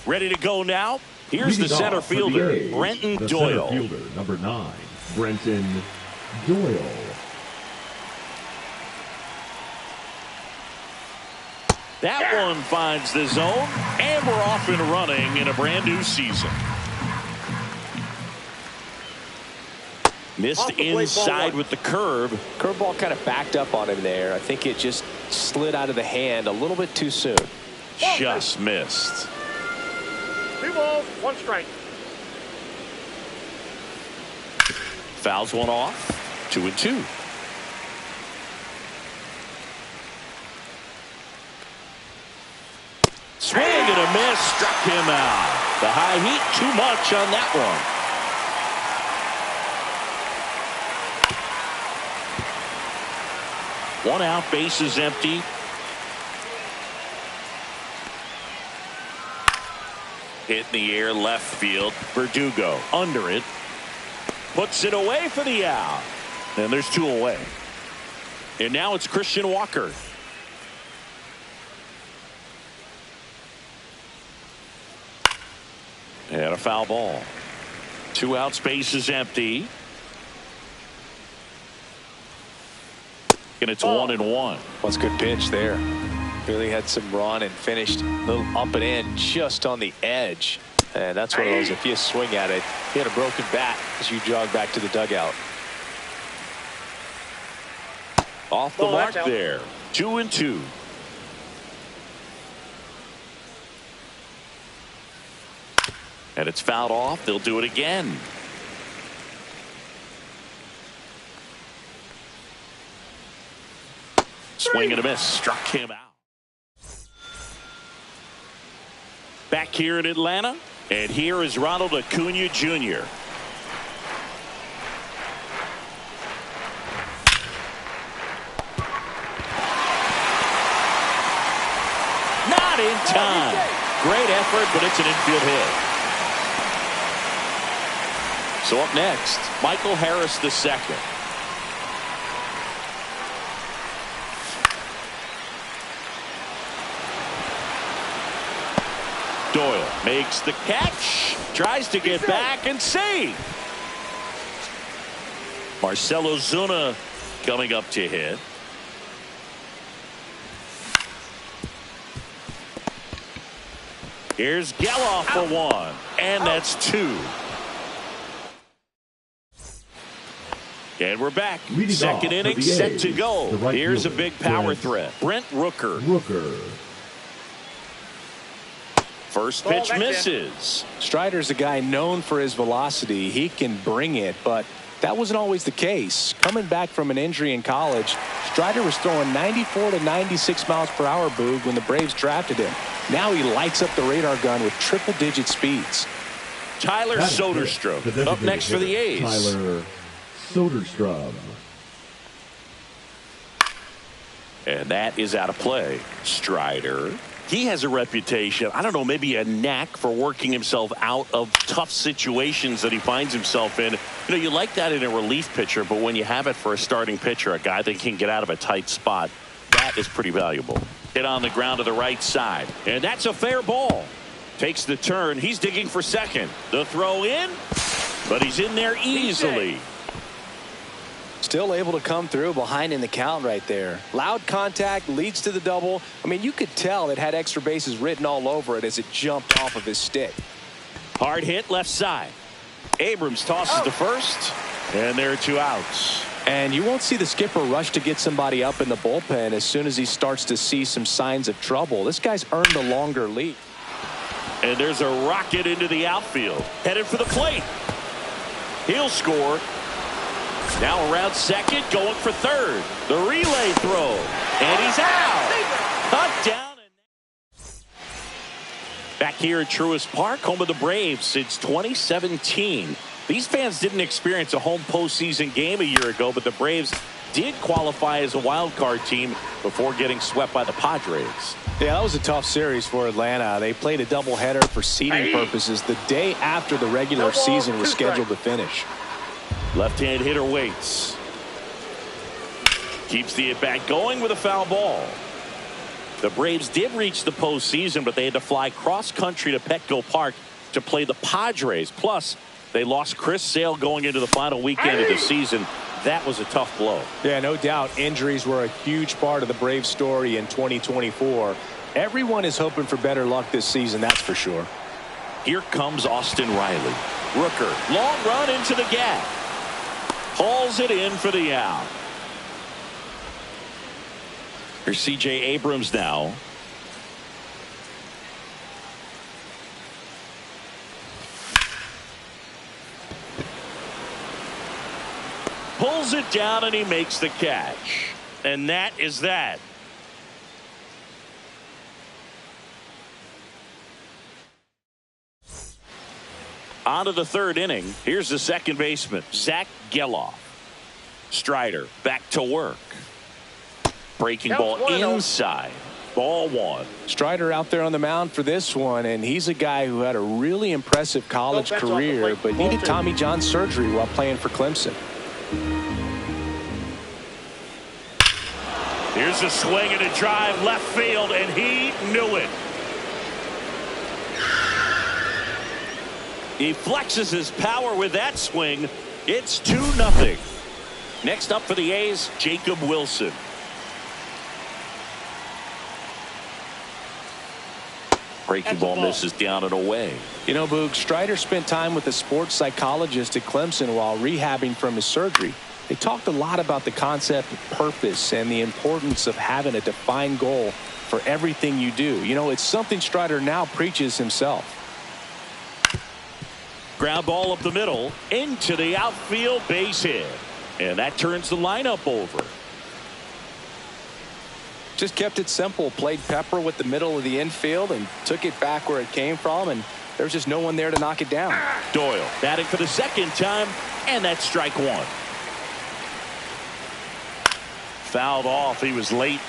Ready to go now. Here's the center fielder, Brenton Doyle. Center fielder, number 9, Brenton Doyle. That one finds the zone, and we're off and running in a brand new season. Missed inside with the curve. Curveball kind of backed up on him there. I think it just slid out of the hand a little bit too soon. Just missed. 2 balls, 1 strike. Fouls one off. 2-2. Swing and a miss. Struck him out. The high heat, too much on that one. 1 out, bases empty. Hit in the air, left field. Verdugo under it. Puts it away for the out. And there's 2 away. And now it's Christian Walker. And a foul ball. 2 outs, bases empty. And it's 1-1. That's a good pitch there. Really had some run and finished a little up and in just on the edge. And that's one of those, if you swing at it, you had a broken bat as you jog back to the dugout. Off the mark there. 2-2. And it's fouled off. They'll do it again. Swing and a miss. Struck him out. Back here in Atlanta. And here is Ronald Acuna Jr. Not in time. Great effort, but it's an infield hit. So up next, Michael Harris II. Doyle makes the catch, tries to get back and save. Marcell Ozuna coming up to hit. Here's Geloff for 1, and that's 2. And we're back. Second inning set to go. Here's a big power threat. Brent Rooker. First pitch misses. Strider's a guy known for his velocity. He can bring it, but that wasn't always the case. Coming back from an injury in college, Strider was throwing 94 to 96 miles per hour, Boog, when the Braves drafted him. Now he lights up the radar gun with triple-digit speeds. Tyler Soderstrom up next for the A's. Tyler Soderstrom. And that is out of play. Strider. He has a reputation, I don't know, maybe a knack for working himself out of tough situations that he finds himself in. You know, you like that in a relief pitcher, but when you have it for a starting pitcher, a guy that can get out of a tight spot, that is pretty valuable. Hit on the ground to the right side, and that's a fair ball. Takes the turn. He's digging for second. The throw in, but he's in there easily. Still able to come through behind in the count right there. Loud contact leads to the double. I mean, you could tell it had extra bases written all over it as it jumped off of his stick. Hard hit left side. Abrams tosses to first, and there are 2 outs. And you won't see the skipper rush to get somebody up in the bullpen as soon as he starts to see some signs of trouble. This guy's earned a longer lead. And there's a rocket into the outfield. Headed for the plate. He'll score. Now around second, going for third. The relay throw. And he's out. Cut down. Back here at Truist Park, home of the Braves since 2017. These fans didn't experience a home postseason game a year ago, but the Braves did qualify as a wild card team before getting swept by the Padres. Yeah, that was a tough series for Atlanta. They played a doubleheader for seeding purposes the day after the regular season was scheduled to finish. Left-hand hitter waits. Keeps the at-bat going with a foul ball. The Braves did reach the postseason, but they had to fly cross-country to Petco Park to play the Padres. Plus, they lost Chris Sale going into the final weekend of the season. That was a tough blow. Yeah, no doubt. Injuries were a huge part of the Braves story in 2024. Everyone is hoping for better luck this season, that's for sure. Here comes Austin Riley. Rooker, long run into the gap. Hauls it in for the out. Here's C.J. Abrams now. Pulls it down and he makes the catch. And that is that. On to the third inning. Here's the second baseman, Zach Geloff. Strider back to work. Breaking ball inside. Ball one. Strider out there on the mound for this one, and he's a guy who had a really impressive college career, but needed Tommy John surgery while playing for Clemson. Here's a swing and a drive left field, and he knew it. He flexes his power with that swing. It's 2-0. Next up for the A's, Jacob Wilson. Breaking ball misses down and away. You know, Boog, Strider spent time with a sports psychologist at Clemson while rehabbing from his surgery. They talked a lot about the concept of purpose and the importance of having a defined goal for everything you do. You know, it's something Strider now preaches himself. Ground ball up the middle into the outfield, base hit. And that turns the lineup over. Just kept it simple. Played pepper with the middle of the infield and took it back where it came from, and there's just no one there to knock it down. Doyle batting for the second time, and that's strike one. Fouled off. He was late.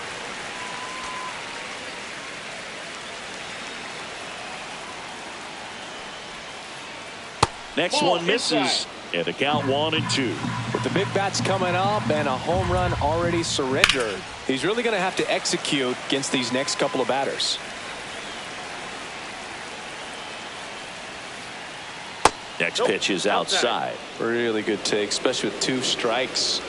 Next one misses. And the count 1-2. With the big bats coming up and a home run already surrendered, he's really going to have to execute against these next couple of batters. Next pitch is outside. Really good take, especially with 2 strikes.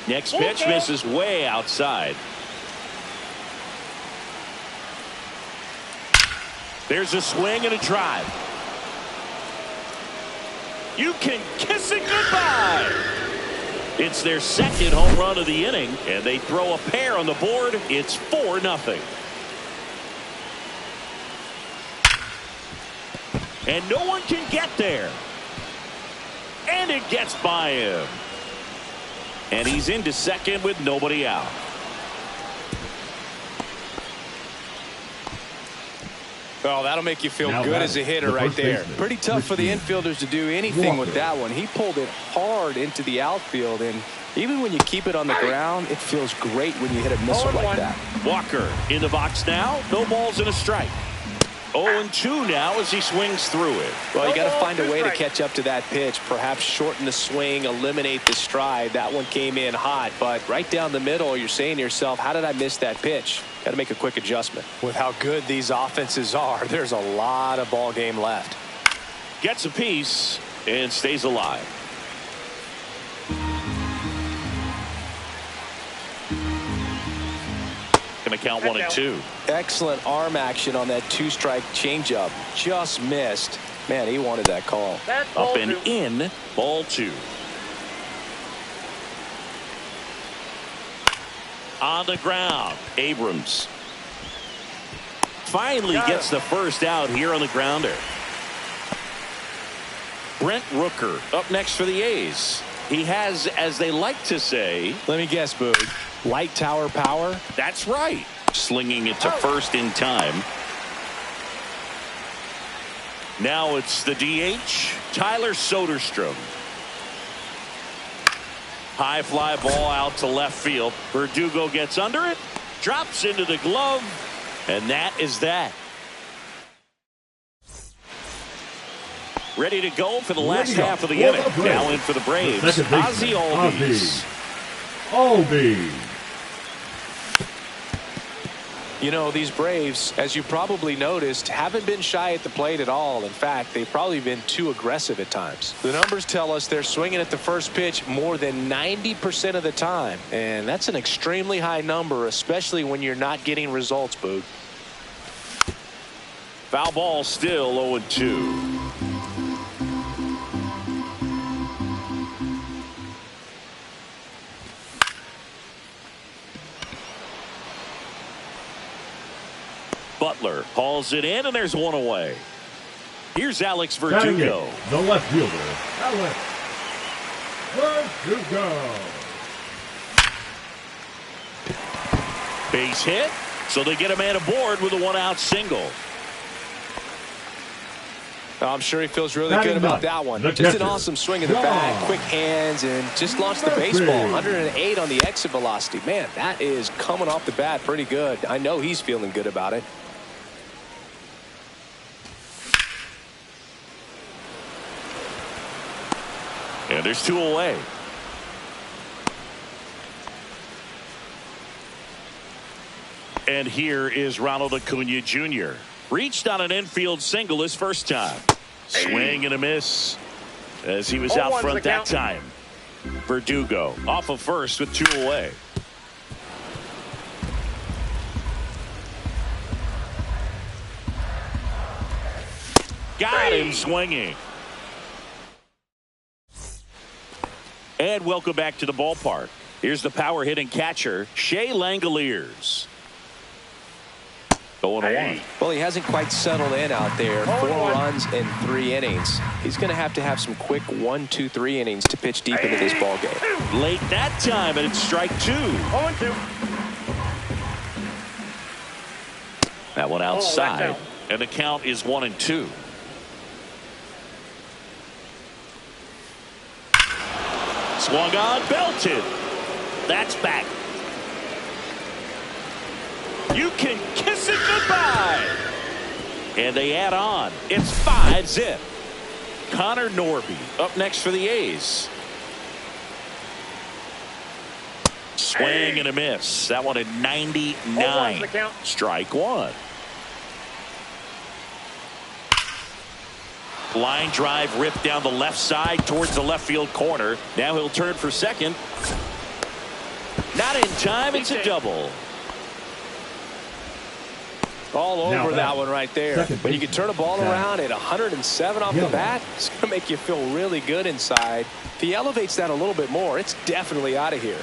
Next pitch misses way outside. There's a swing and a drive. You can kiss it goodbye. It's their second home run of the inning, and they throw a pair on the board. It's 4-0. And no one can get there. And it gets by him. And he's into second with nobody out. Oh, that'll make you feel good as a hitter right there. Pretty tough for the infielders to do anything with that one. He pulled it hard into the outfield, and even when you keep it on the ground, it feels great when you hit a missile like that. Walker in the box now. No balls and a strike. 0-2 now as he swings through it. Well, you got to find a way to catch up to that pitch. Perhaps shorten the swing, eliminate the stride. That one came in hot, but right down the middle, you're saying to yourself, how did I miss that pitch? Got to make a quick adjustment. With how good these offenses are, there's a lot of ball game left. Gets a piece and stays alive. Going to count 1-2. Excellent arm action on that 2-strike changeup. Just missed. Man, he wanted that call. Up and in, ball 2. On the ground, Abrams finally gets the first out here on the grounder. Brent Rooker up next for the A's. He has, as they like to say, let me guess, Boog, light tower power. That's right. Slinging it to first in time. Now it's the DH, Tyler Soderstrom. High fly ball out to left field. Verdugo gets under it, drops into the glove, and that is that. Ready to go for the last half of the inning. Now in for the Braves, Ozzie Albies. You know, these Braves, as you probably noticed, haven't been shy at the plate at all. In fact, they've probably been too aggressive at times. The numbers tell us they're swinging at the first pitch more than 90% of the time. And that's an extremely high number, especially when you're not getting results, Boog. Foul ball, still 0-2. Butler hauls it in, and there's one away. Here's Alex Verdugo. The left fielder, Alex Verdugo. Base hit, so they get a man aboard with a one-out single. I'm sure he feels really good about that one. Just an awesome swing of the bat, quick hands, and just launched the baseball. 108 on the exit velocity. Man, that is coming off the bat pretty good. I know he's feeling good about it. And there's two away. And here is Ronald Acuna Jr. Reached on an infield single his first time. Swing and a miss as he was out front that time. Verdugo off of first with two away. Got him swinging. And welcome back to the ballpark. Here's the power hitting catcher, Shea Langoliers. 0-1. Well, he hasn't quite settled in out there. 4 runs in 3 innings. He's going to have some quick 1, 2, 3 innings to pitch deep into this ball game. Late that time, and it's strike 2. 0-2. That one outside, and the count is 1-2. Swung on, belted. That's back. You can kiss it goodbye. And they add on. It's 5-zip. Connor Norby up next for the A's. Swing and a miss. That one at 99. Strike 1. Line drive ripped down the left side towards the left field corner. Now he'll turn for second. Not in time. It's a double. All over that one right there. When you can turn a ball around at 107 off the bat, it's going to make you feel really good inside. If he elevates that a little bit more, it's definitely out of here.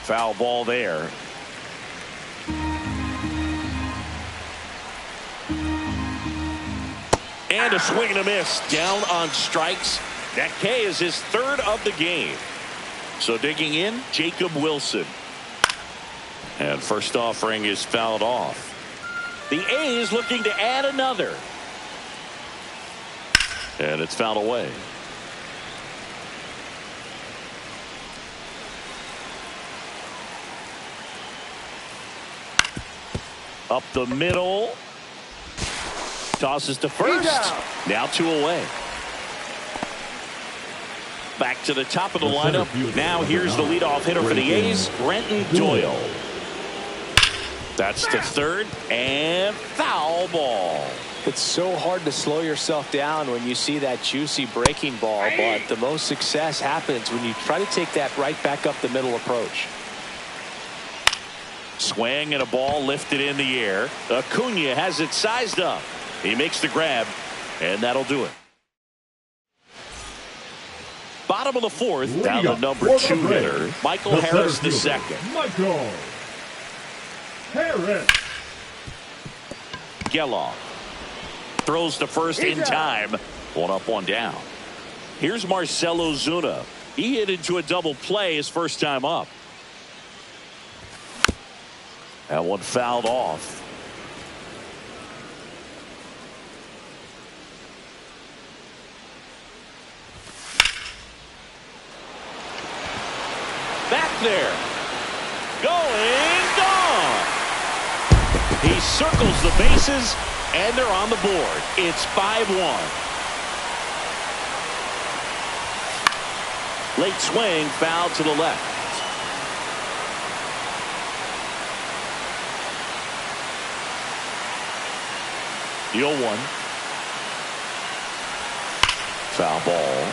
Foul ball there. And a swing and a miss. Down on strikes. That K is his 3rd of the game. So digging in, Jacob Wilson. And first offering is fouled off. The A's looking to add another. And it's fouled away. Up the middle. Tosses to first. Now 2 away. Back to the top of the lineup. Now here's the leadoff hitter for the A's, Brenton Doyle. That's to third, and foul ball. It's so hard to slow yourself down when you see that juicy breaking ball, but the most success happens when you try to take that right back up the middle approach. Swing and a ball lifted in the air. Acuna has it sized up. He makes the grab, and that'll do it. Bottom of the 4th, down the number 2 hitter, Michael Harris the second. Michael Harris. Geloff throws to first in time. 1 up, 1 down. Here's Marcell Ozuna. He hit into a double play his first time up. That one fouled off. Back there. Going, gone. He circles the bases, and they're on the board. It's 5-1. Late swing, foul to the left. The 0-1. Foul ball.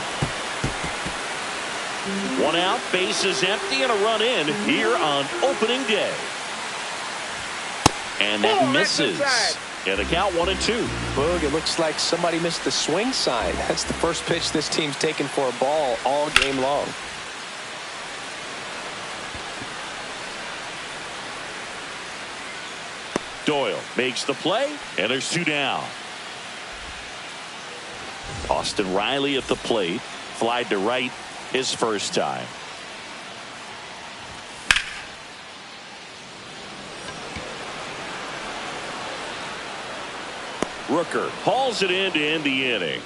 One out, bases empty, and a run in here on opening day. And that misses. Yeah, the count 1-2. Boog, it looks like somebody missed the swing sign. That's the first pitch this team's taken for a ball all game long. Doyle makes the play, and there's 2 down. Austin Riley at the plate. Flied to right his first time. Rooker hauls it in to end the inning.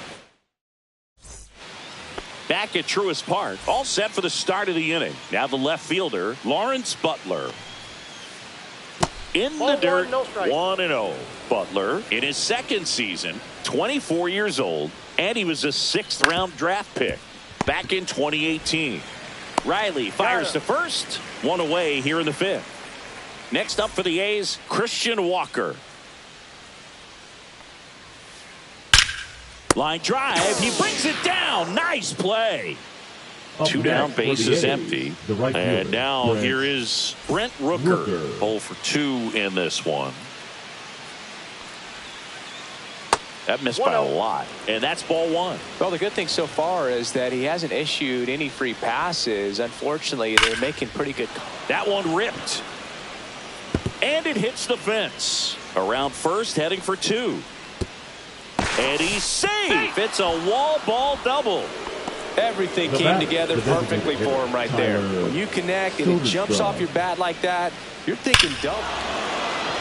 Back at Truist Park, all set for the start of the inning. Now the left fielder, Lawrence Butler. In the dirt, 1-0. Butler, in his second season, 24 years old, and he was a 6th-round draft pick back in 2018. Riley fires to first, 1 away here in the 5th. Next up for the A's, Christian Walker. Line drive, he brings it down. Nice play. 2 down, bases empty. And now here is Brent Rooker. 0 for 2 in this one. That missed by a lot. And that's ball 1. Well, the good thing so far is that he hasn't issued any free passes. Unfortunately, they're making pretty good. That one ripped. And it hits the fence. Around first, heading for 2. And he's safe. It's a wall ball double. Everything came together perfectly for him right there. When you connect and it jumps off your bat like that, you're thinking double.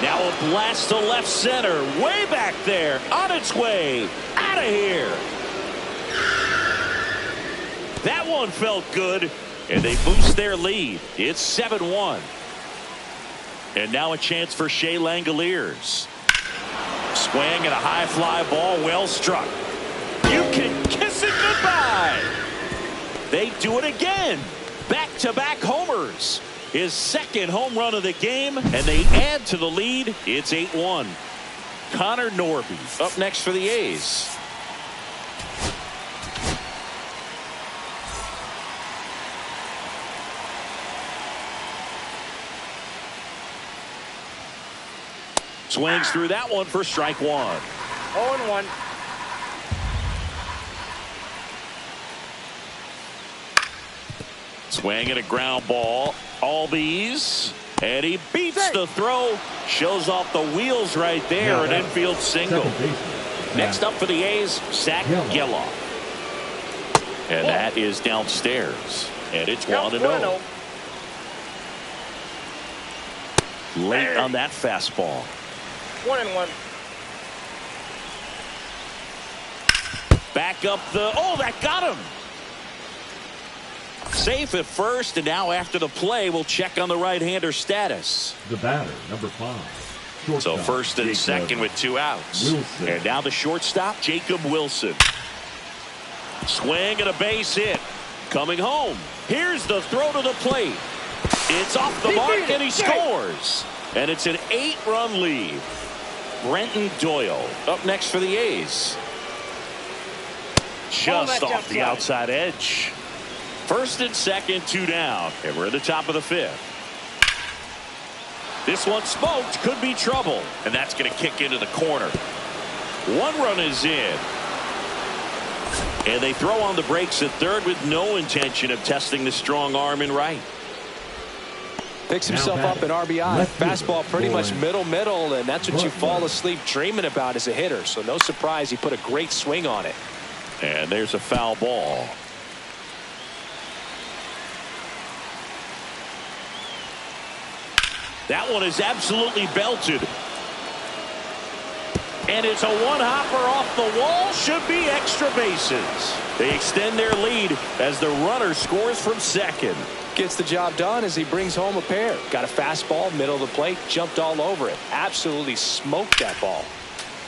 Now a blast to left center. Way back there. On its way. Out of here. That one felt good. And they boost their lead. It's 7-1. And now a chance for Shea Langoliers. Swing and a high fly ball, well struck. You can kiss it goodbye. They do it again. Back-to-back homers. His second home run of the game, and they add to the lead. It's 8-1. Connor Norby up next for the A's. Swings through that one for strike 1. 0-1. Swing and a ground ball. Albies. And he beats the throw. Shows off the wheels right there. An infield single. Next up for the A's, Zach Geloff. And that is downstairs. And it's 1-0. Late on that fastball. 1-1. Back up the. Oh, that got him. Safe at first, and now after the play, we'll check on the right-hander status. The batter, number 5. So first and second with 2 outs. Wilson. And now the shortstop, Jacob Wilson. Swing and a base hit. Coming home. Here's the throw to the plate. It's off the mark, and he scores. And it's an 8-run lead. Brenton Doyle up next for the A's. Just off the outside edge. First and second, 2 down. And we're at the top of the 5th. This one smoked. Could be trouble. And that's going to kick into the corner. 1 run is in. And they throw on the brakes at third with no intention of testing the strong arm in right. Picks himself up an RBI. Fastball pretty much middle, and that's what you fall asleep dreaming about as a hitter. So no surprise he put a great swing on it. And there's a foul ball. That one is absolutely belted. And it's a one-hopper off the wall. Should be extra bases. They extend their lead as the runner scores from second. Gets the job done as he brings home a pair. Got a fastball, middle of the plate, jumped all over it. Absolutely smoked that ball.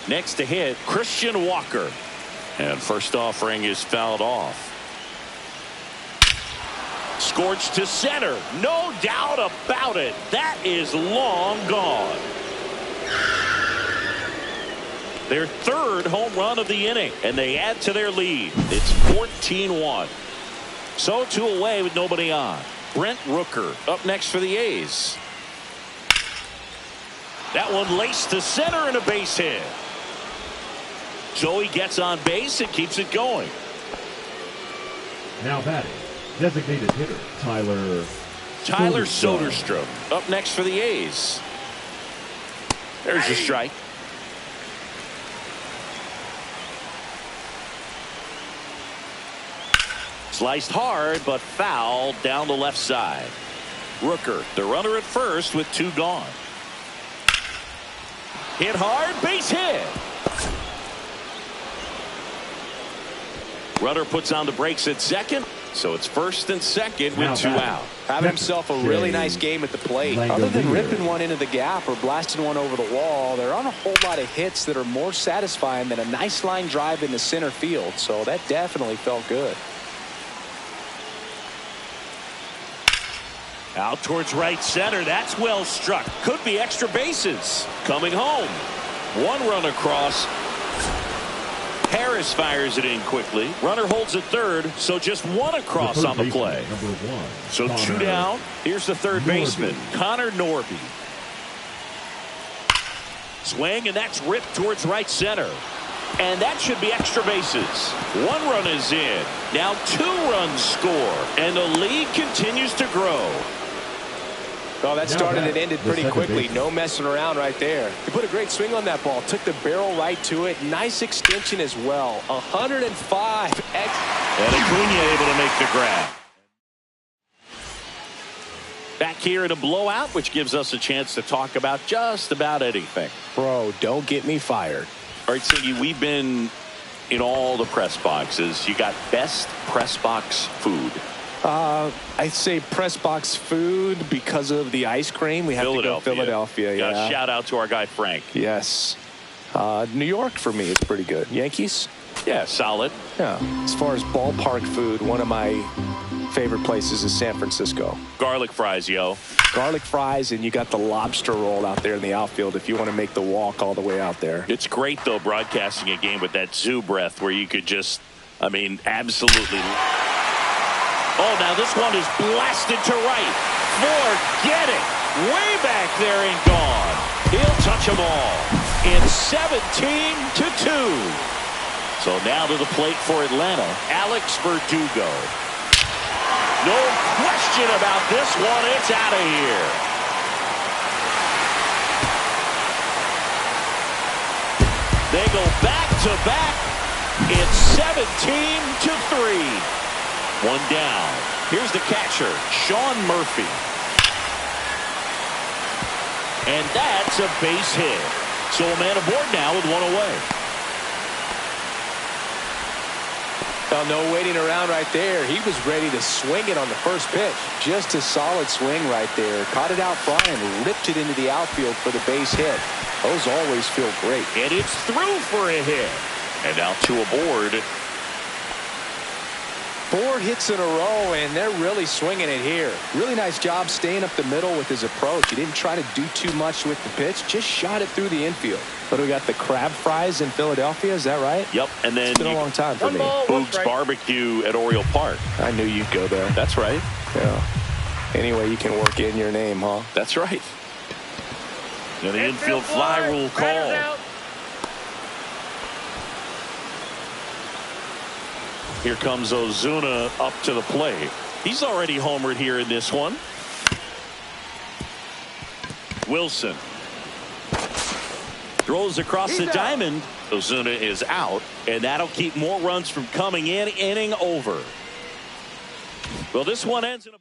Next to hit, Christian Walker. And first offering is fouled off. Scorched to center. No doubt about it. That is long gone. Their third home run of the inning, and they add to their lead. It's 14-1. So 2 away with nobody on. Brent Rooker up next for the A's. That one laced to center and a base hit. Joey gets on base and keeps it going. Now batting, designated hitter Tyler Soderstrom up next for the A's. There's a strike. Sliced hard, but foul down the left side. Rooker, the runner at first with 2 gone. Hit hard, base hit. Runner puts on the brakes at second, so it's first and second with 2 out. Having himself a really nice game at the plate. Other than ripping one into the gap or blasting one over the wall, there aren't a whole lot of hits that are more satisfying than a nice line drive into center field, so that definitely felt good. Out towards right center. That's well struck. Could be extra bases. Coming home. 1 run across. Harris fires it in quickly. Runner holds at third, so just 1 across on the play. So 2 down. Here's the third baseman, Connor Norby. Swing, and that's ripped towards right center. And that should be extra bases. 1 run is in. Now 2 runs score, and the lead continues to grow. Well, that started and ended pretty quickly. No messing around right there. He put a great swing on that ball. Took the barrel right to it. Nice extension as well. 105. And Acuna able to make the grab. Back here in a blowout, which gives us a chance to talk about just about anything. Bro, don't get me fired. All right, Siggy, we've been in all the press boxes. You got best press box food. I'd say press box food because of the ice cream. We have to go Philadelphia. Yeah. Shout out to our guy Frank. Yes. New York for me is pretty good. Yankees? Yeah, solid. Yeah. As far as ballpark food, one of my favorite places is San Francisco. Garlic fries, yo. Garlic fries, and you got the lobster roll out there in the outfield if you want to make the walk all the way out there. It's great, though, broadcasting a game with that zoo breath where you could just, I mean, absolutely. Oh, now this one is blasted to right. Forget it. Way back there and gone. He'll touch them all. It's 17-2. So now to the plate for Atlanta, Alex Verdugo. No question about this one. It's out of here. They go back to back. It's 17-3. 1 down. Here's the catcher, Sean Murphy. And that's a base hit. So a man aboard now with 1 away. Well, no waiting around right there. He was ready to swing it on the first pitch. Just a solid swing right there. Caught it out front and ripped it into the outfield for the base hit. Those always feel great. And it's through for a hit. And now 2 aboard. 4 hits in a row, and they're really swinging it here. Really nice job staying up the middle with his approach. He didn't try to do too much with the pitch, just shot it through the infield. But we got the crab fries in Philadelphia, is that right? Yep, and then it's been a long time for me. Boog's Barbecue at Oriole Park. I knew you'd go there. That's right. Yeah. Anyway, you can work in your name, huh? That's right. And the infield fly rule call. Here comes Ozuna up to the plate. He's already homered here in this one. Wilson throws across the diamond. Ozuna is out, and that'll keep more runs from coming in. Inning over. Well, this one ends in a